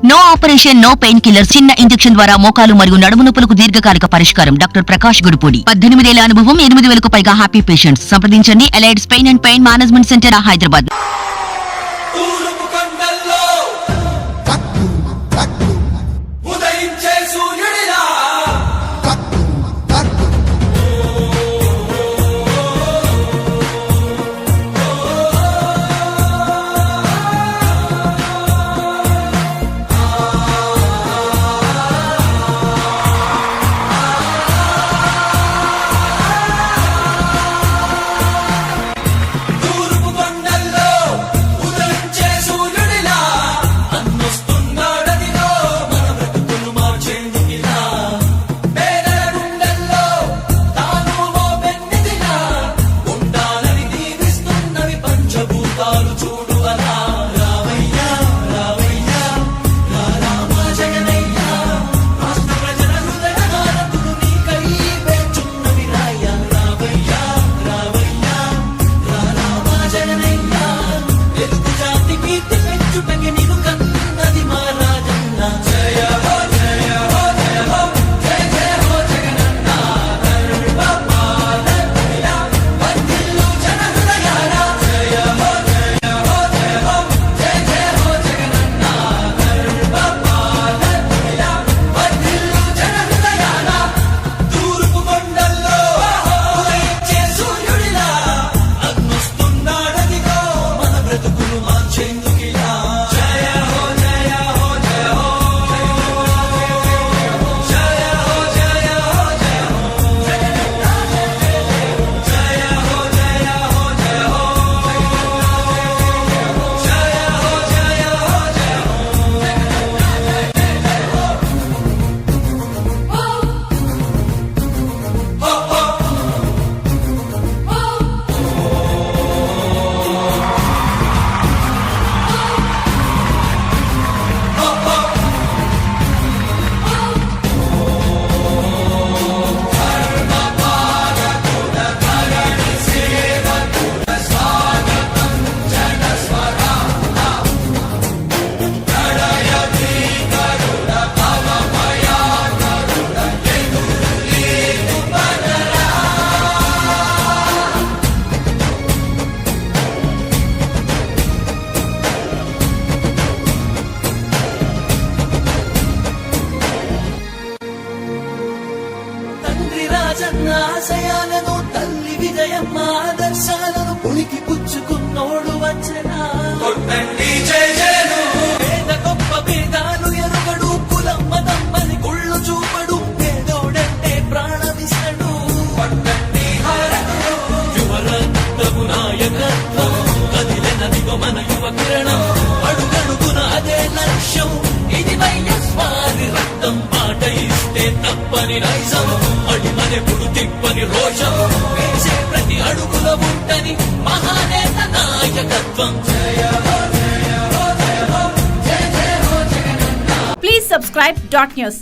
No operation, no pain killer. చిన్న injection ద్వారా మోకాలు మరియు నడుము నొప్పులకు దీర్ఘకాలిక పరిష్కారం. డాక్టర్ ప్రకాష్ గుడిపూడి. 18 ఏళ్ల అనుభవం, 8,000కు పైగా హ్యాపీ పేషెంట్స్. సంప్రదించండి. Allieds pain and pain management centre, Hyderabad. ఆశయాలను తల్లి విజయమ్మ ఆదర్శాలను పులికి పుచ్చుకున్నోడు వచ్చనా పేద గొప్ప భేదాలు ఎరుగడు కులమ్మ తమ్మని కుళ్ళు చూపడు పేదోడంటే ప్రాణమిస్తడు యువరత్నము నాయకత్వం కదిలినదిగో మన యువ కిరణం అడుగడుగున అదే లక్ష్యం ఇది వైఎస్వారి రక్తం పాట ఇస్తే తప్పని నైజం అడిమనెప్పుడు తిప్పని రోషం వేసే ప్రతి అడుగుల ఉంటని మహానేత నాయకత్వం. Please subscribe .news.